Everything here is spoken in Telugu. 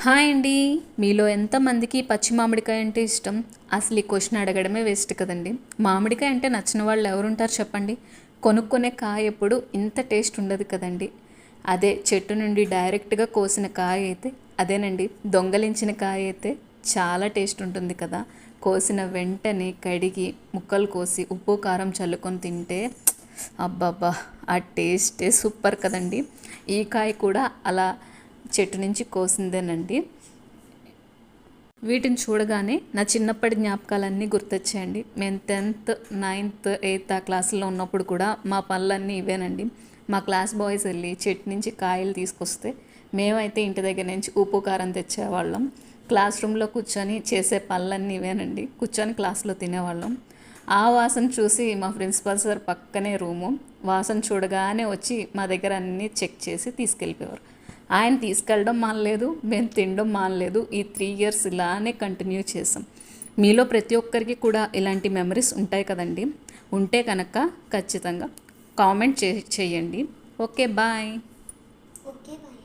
హాయ్ అండి. మీలో ఎంతమందికి పచ్చి మామిడికాయ అంటే ఇష్టం? అసలు ఈ క్వశ్చన్ అడగడమే వేస్ట్ కదండి. మామిడికాయ అంటే నచ్చిన వాళ్ళు ఎవరుంటారు చెప్పండి? కొనుక్కునే కాయ ఎప్పుడు ఇంత టేస్ట్ ఉండదు కదండి. అదే చెట్టు నుండి డైరెక్ట్గా కోసిన కాయ అయితే, అదేనండి దొంగలించిన కాయ అయితే చాలా టేస్ట్ ఉంటుంది కదా. కోసిన వెంటనే కడిగి ముక్కలు కోసి ఉప్పు కారం చల్లుకొని తింటే అబ్బబ్బా, ఆ టేస్టే సూపర్ కదండి. ఈ కాయ కూడా అలా చెట్టు నుంచి కోసిందేనండి. వీటిని చూడగానే నా చిన్నప్పటి జ్ఞాపకాలన్నీ గుర్తొచ్చాయండి. మేము 10th 9th 8th ఆ క్లాసులో ఉన్నప్పుడు కూడా మా పనులన్నీ ఇవేనండి. మా క్లాస్ బాయ్స్ వెళ్ళి చెట్టు నుంచి కాయలు తీసుకొస్తే మేమైతే ఇంటి దగ్గర నుంచి ఉప్పు కారం తెచ్చేవాళ్ళం. క్లాస్ రూమ్లో కూర్చొని చేసే పనులన్నీ ఇవేనండి. కూర్చొని క్లాస్లో తినేవాళ్ళం. ఆ వాసన చూసి మా ప్రిన్సిపల్ సార్ పక్కనే రూము, వాసన చూడగానే వచ్చి మా దగ్గర అన్నీ చెక్ చేసి తీసుకెళ్ళిపోయారు. ఆయన తీసుకెళ్ళడం మానలేదు, మేము తినడం మానలేదు. ఈ 3 years ఇలానే కంటిన్యూ చేసాం. మీలో ప్రతి ఒక్కరికి కూడా ఇలాంటి మెమరీస్ ఉంటాయి కదండి. ఉంటే కనుక ఖచ్చితంగా కామెంట్ చేయండి. Okay bye. Okay bye.